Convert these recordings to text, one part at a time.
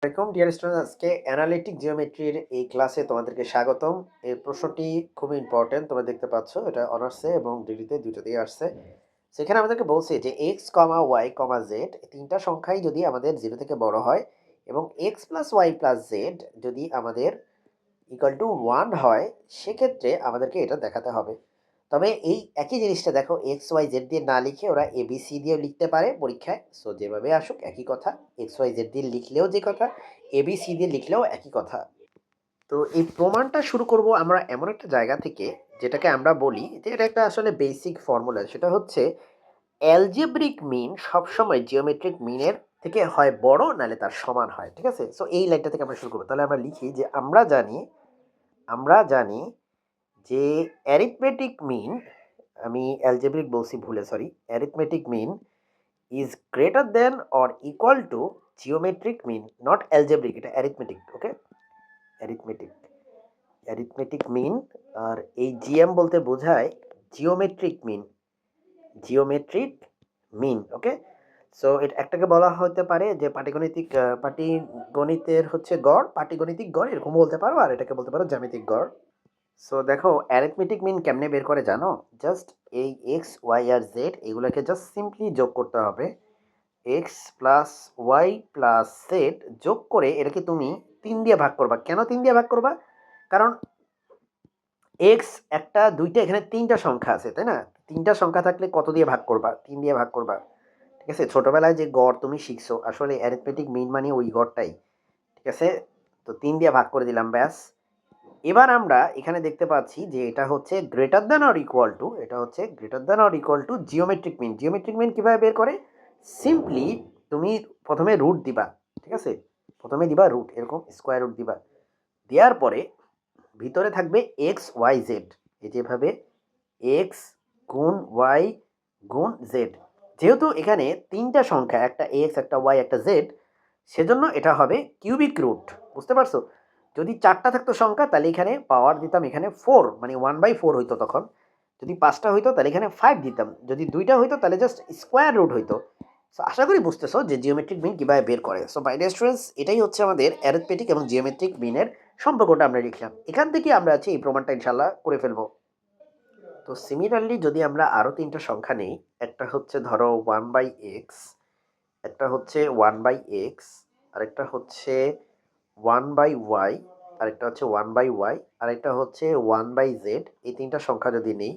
আসসালামাইকুম dear students, আজকে analytic জিওমেট্রির এই ক্লাসে তোমাদেরকে স্বাগতম। এই প্রশ্নটি খুবই ইম্পর্টেন্ট, তোমরা দেখতে পাচ্ছ এটা অনার্সে এবং ডিগ্রিতে দুটোতেই আসছে। সেখানে আমাদেরকে বলছে যে X comma Y comma Z তিনটা সংখ্যাই যদি আমাদের জিরো থেকে বড় হয় এবং X plus Y plus Z যদি আমাদের ইকুয়াল টু ওয়ান হয়, সেক্ষেত্রে আমাদেরকে এটা দেখাতে হবে। তবে এই একই জিনিসটা দেখো, এক্স ওয়াই জেড দিয়ে না লিখে ওরা এবিসি দিয়েও লিখতে পারে পরীক্ষায়। সো যেভাবে আসুক একই কথা, এক্স ওয়াই জেড দিয়ে লিখলেও যে কথা, এবিসি দিয়ে লিখলেও একই কথা। তো এই প্রমাণটা শুরু করব আমরা এমন একটা জায়গা থেকে, যেটাকে আমরা বলি যে এটা একটা আসলে বেসিক ফর্মুলা। সেটা হচ্ছে অ্যালজেব্রিক মিন সবসময় জিওমেট্রিক মিনের থেকে হয় বড়, নাহলে তার সমান হয়। ঠিক আছে, সো এই লাইনটা থেকে আমরা শুরু করবো। তাহলে আমরা লিখি যে আমরা জানি যে অ্যারিথমেটিক মিন, আমি অ্যালজেব্রিক বলছি ভুলে, sorry, arithmetic mean is greater than or equal to geometric mean, not algebraic, এটা arithmetic. Okay, arithmetic arithmetic mean. আর এই জিএম বলতে বোঝায় geometric mean, geometric mean. Okay, so এটা একটাকে বলা হতে পারে যে পাটিগণিতের হচ্ছে গড়, পাটিগণিতিক গড় এরকম বলতে পারো, আর এটাকে বলতে পারো জ্যামিতিক গড়। সো দেখো, অ্যারিথমেটিক মিন কেমনে বের করে জানো? জাস্ট এই এক্স ওয়াই আর জেড এগুলোকে জাস্ট সিম্পলি যোগ করতে হবে। X plus Y plus Z যোগ করে এটাকে তুমি 3 দিয়ে ভাগ করবা। কেন 3 দিয়ে ভাগ করবা? কারণ এক্স একটা দুইটা, এখানে 3টা সংখ্যা আছে, তাই না? 3টা সংখ্যা থাকলে কত দিয়ে ভাগ করবা? 3 দিয়ে ভাগ করবা। ঠিক আছে, ছোটবেলায় যে গড় তুমি শিখছো, আসলে অ্যারিথমেটিক মিন মানে ওই গড়টাই। ঠিক আছে, তো 3 দিয়ে ভাগ করে দিলাম, ব্যাস। এবার আমরা এখানে দেখতে পাচ্ছি যে এটা হচ্ছে greater than or equal to, এটা হচ্ছে greater than or equal to geometric mean. Geometric mean কিভাবে বের করে? সিম্পলি তুমি প্রথমে রুট দিবা। ঠিক আছে, প্রথমে দিবা রুট, এরকম স্কোয়ার রুট দিবা। দেওয়ার পরে ভিতরে থাকবে এক্স ওয়াই জেড, এই যেভাবে এক্স গুণ ওয়াই গুণ জেড। যেহেতু এখানে 3টা সংখ্যা, একটা এক্স একটা ওয়াই একটা জেড, সেজন্য এটা হবে কিউবিক রুট। বুঝতে পারছো? যদি 4টা থাকতো সংখ্যা তাহলে এখানে পাওয়ার দিতাম, এখানে 4, মানে 1/4 হইতো তখন। যদি 5টা হইতো তাহলে এখানে 5 দিতাম, যদি 2টা হইতো তাহলে জাস্ট স্কোয়ার রুট হইতো। সো আশা করি বুঝতেছো যে জিওমেট্রিক মিন কীভাবে বের করে। সো বাই স্টুডেন্টস, এটাই হচ্ছে আমাদের অ্যারিথমেটিক এবং জিওমেট্রিক মিনের সম্পর্কটা আমরা লিখলাম। এখান থেকে আমরা আছি এই প্রমাণটা ইনশাল্লাহ করে ফেলবো। তো সিমিলারলি যদি আমরা আরও 3টা সংখ্যা নেই, একটা হচ্ছে ধরো 1/x, একটা হচ্ছে 1/x, আরেকটা হচ্ছে 1/y, আরেকটা হচ্ছে 1/y, আরেকটা হচ্ছে 1/z। এই 3টা সংখ্যা যদি নেই,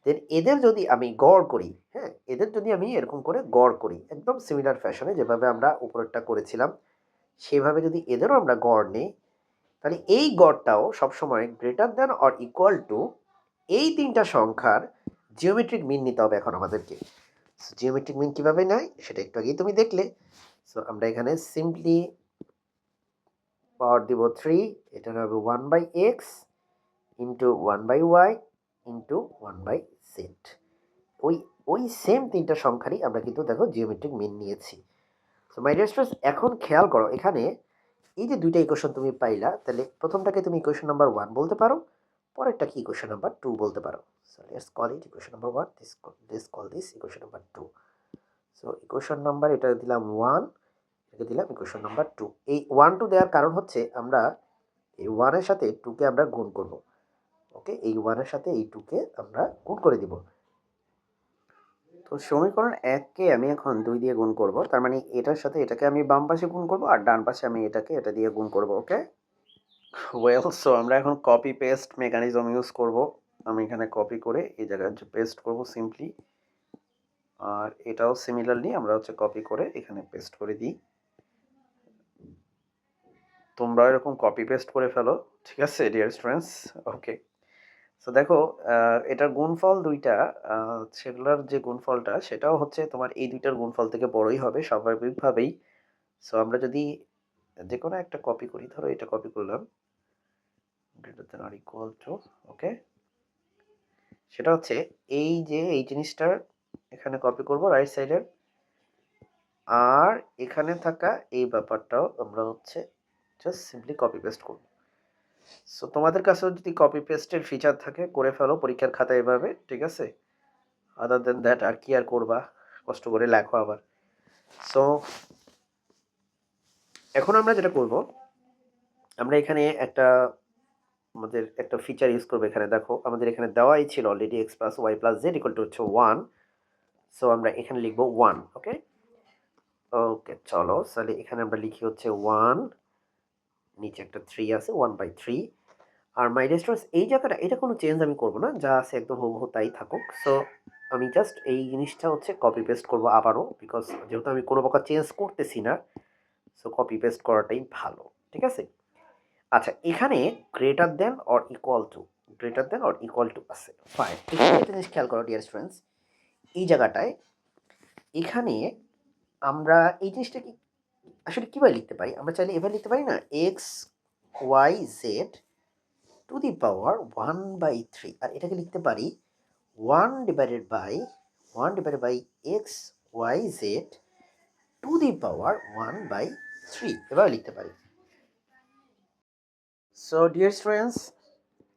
দেন এদের যদি আমি গড় করি, হ্যাঁ, এদের যদি আমি এরকম করে গড় করি একদম সিমিলার ফ্যাশনে, যেভাবে আমরা উপরেরটা করেছিলাম সেভাবে যদি এদেরও আমরা গড় নিই, তাহলে এই গড়টাও সবসময় greater than or equal two এই 3টা সংখ্যার জিওমেট্রিক মিন নিতে হবে এখন আমাদেরকে। জিওমেট্রিক মিন কীভাবে নেয় সেটা একটু আগেই তুমি দেখলে। সো আমরা এখানে সিম্পলি পাওয়ার দিব 3, এটা হবে 1/x into 1/y into 1/z। ওই ওই সেম 3টা সংখ্যারই আমরা কিন্তু দেখো জিওমেট্রিক মিন নিয়েছি। সো মাই ডিয়ার স্টুডেন্টস, এখন খেয়াল করো এখানে এই যে 2টা ইকুয়েশন তুমি পাইলা, তাহলে প্রথমটাকে তুমি ইকুয়েশন নাম্বার 1 বলতে পারো, পরেরটাকে ইকুয়েশন নাম্বার 2 বলতে পারো। So let's call it equation number 1, this call this equation number 2। So equation number এটা দিলাম 1, এটা দিলাম ইকুয়েশন নাম্বার 2। এই 1 2 দেওয়ার কারণ হচ্ছে আমরা এই 1 এর সাথে 2 কে আমরা গুণ করব। ওকে, এই 1 এর সাথে এই 2 কে আমরা গুণ করে দিব। তো সমীকরণ 1 কে আমি এখন 2 দিয়ে গুণ করব, তার মানে এটার সাথে এটাকে আমি বাম পাশে গুণ করব আর ডান পাশে আমি এটাকে এটা দিয়ে গুণ করব। ওকে, ওয়েল, সো আমরা এখন কপি পেস্ট মেকানিজম ইউজ করব। আমি এখানে কপি করে এই জায়গায় পেস্ট করব সিম্পলি, আর এটাও সিমিলারলি আমরা হচ্ছে কপি করে এখানে পেস্ট করে দিই। তোমরা এরকম কপি পেস্ট করে ফেলো, ঠিক আছে ডিয়ার স্টুডেন্টস? ওকে, সো দেখো, এটার গুণফল দুইটা, সেগুলোর যে গুণফলটা সেটাও হচ্ছে তোমার এই দুইটার গুণফল থেকে বড়ই হবে স্বাভাবিকভাবেই। সো আমরা যদি যে কোনো একটা কপি করি, ধরো এটা কপি করলাম, greater than or equal to, okay, সেটা হচ্ছে এই যে এই জিনিসটার এখানে কপি করব রাইট সাইডের, আর এখানে থাকা এই ব্যাপারটাও আমরা হচ্ছে জাস্ট সিম্পলি কপি পেস্ট করব। সো তোমাদের কাছেও যদি কপি পেস্টের ফিচার থাকে করে ফেলো পরীক্ষার খাতায় এভাবে, ঠিক আছে? আদার দেন দ্যাট আর কি আর করবা, কষ্ট করে লেখো আবার। সো এখন আমরা যেটা করব, আমরা এখানে আমাদের একটা ফিচার ইউজ করবো। এখানে দেখো আমাদের এখানে দেওয়াই ছিল already X plus Y plus Z equal to হচ্ছে 1। সো আমরা এখানে লিখবো 1। ওকে, ওকে চলো তাহলে এখানে আমরা লিখি হচ্ছে 1, নিচে একটা 3 আছে, 1/3। আর মাই রেস্টুরেন্টস এই জায়গাটা এটা কোনো চেঞ্জ আমি করব না, যা আছে একদম হুবহু তাই থাকুক। সো আমি জাস্ট এই জিনিসটা হচ্ছে কপি পেস্ট করবো আবারও, বিকজ যেহেতু আমি কোনো প্রকার চেঞ্জ করতেছি না, সো কপি পেস্ট করাটাই ভালো। ঠিক আছে, আচ্ছা এখানে greater than or equal two, greater than or equal two আছে, ফাইন। এখানে একটা জিনিস খেয়াল করো ডিয়ার স্টুডেন্টস, এই জায়গাটায় এখানে আমরা এই জিনিসটা কি আসলে কীভাবে লিখতে পারি? আমরা চাইলে এভাবে লিখতে পারি না, x y z to the power 1/3, আর এটাকে লিখতে পারি 1/1 x y z to the power 1/3, এভাবে লিখতে পারি। সো ডিয়ার স্টুডেন্টস,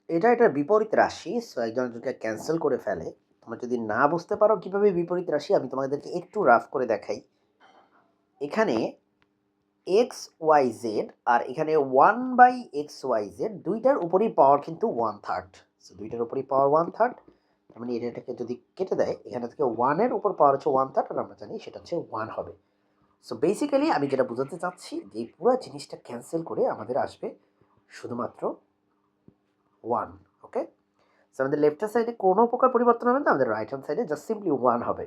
এটার বিপরীত রাশি। সো একজন একজনকে ক্যান্সেল করে ফেলে। তোমরা যদি না বুঝতে পারো কীভাবে বিপরীত রাশি, আমি তোমাদেরকে একটু রাফ করে দেখাই। এখানে এক্স ওয়াই জেড আর এখানে 1/xyz দুইটার উপরই পাওয়ার কিন্তু 1/3। সো দুইটার উপরই পাওয়ার 1/3, তার মানে এটাকে যদি কেটে দেয় এখানে থেকে 1-এর উপর পাওয়ার হচ্ছে 1/3, আর আমরা জানি সেটা হচ্ছে 1 হবে। সো বেসিক্যালি আমি যেটা বোঝাতে চাচ্ছি যে এই পুরো জিনিসটা ক্যান্সেল করে আমাদের আসবে শুধুমাত্র 1। ওকে, সো আমাদের লেফট হ্যান্ড সাইডে কোনো প্রকার পরিবর্তন হবে না, আমাদের রাইট হ্যান্ড সাইডে জাস্ট সিম্পলি 1 হবে।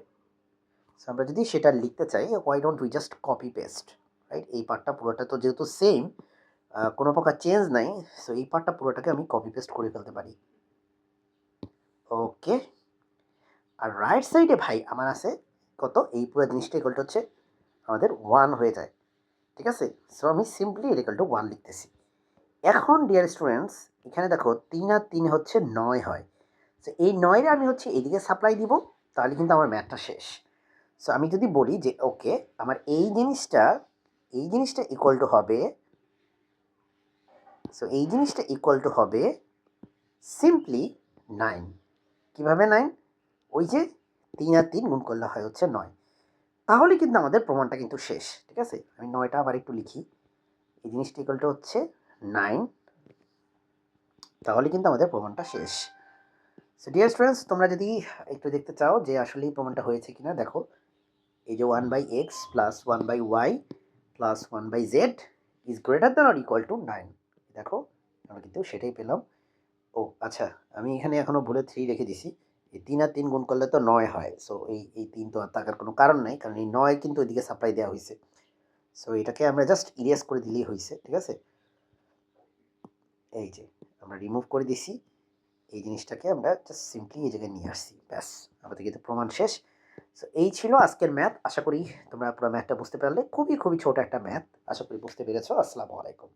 সো আমরা যদি সেটা লিখতে চাই, why don't we just copy paste, right? এই পার্টটা পুরোটা তো যেহেতু সেম, কোনো প্রকার চেঞ্জ নাই, সো এই পার্টটা পুরোটাকে আমি কপি পেস্ট করে ফেলতে পারি। ওকে, আর রাইট সাইডে ভাই আমার আছে কত, এই পুরো জিনিসটা ইকুয়াল টু হচ্ছে আমাদের 1 হয়ে যায়। ঠিক আছে, সো আমি সিম্পলি এটা ইকুয়াল টু 1 লিখতেছি। এখন ডিয়ার স্টুডেন্টস, এখানে দেখো 3 আর 3 হচ্ছে 9 হয়। সো এই 9-রে আমি হচ্ছে এদিকে সাপ্লাই দিব, তাহলে কিন্তু আমার ম্যাথটা শেষ। সো আমি যদি বলি যে ওকে আমার এই জিনিসটা ইকুয়াল টু হবে, সো এই জিনিসটা ইকুয়াল টু হবে সিম্পলি 9। কীভাবে 9? ওই যে 3 আর 3 গুণ করলে হয় হচ্ছে 9, তাহলে কিন্তু আমাদের প্রমাণটা কিন্তু শেষ। ঠিক আছে, আমি 9টা আবার একটু লিখি, এই জিনিসটা ইকুয়াল টু হচ্ছে 9, তাহলে কিন্তু আমাদের প্রমাণটা শেষ। সো ডিয়ার স্টুডেন্টস, তোমরা যদি একটু দেখতে চাও যে আসলেই প্রমাণটা হয়েছে কিনা, দেখো এই যে 1/x plus 1/y plus 1/z is greater than or equal two 9। দেখো আমরা কিন্তু সেটাই পেলাম। ও আচ্ছা, আমি এখানে এখনও ভুলে 3 রেখে দিছি। এই 3 আর 3 গুণ করলে তো 9 হয়। সো এই 3 তো আর থাকার কোনো কারণ নাই, কারণ এই 9 কিন্তু ওইদিকে সাপ্লাই দেওয়া হয়েছে। সো এটাকে আমরা জাস্ট ইরেজ করে দিলেই হয়েছে। ঠিক আছে, এই যে আমরা রিমুভ করে দিছি, এই জিনিসটাকে আমরা জাস্ট সিম্পলি এই জায়গায় নিয়ে আসছি, ব্যাস আমাদের কিন্তু প্রমাণ শেষ। সো এই ছিল আজকের ম্যাথ। আশা করি তোমরা পুরো ম্যাথটা বুঝতে পারলে। খুবই খুবই ছোট একটা ম্যাথ, আশা করি বুঝতে পেরেছো। আসসালামু আলাইকুম।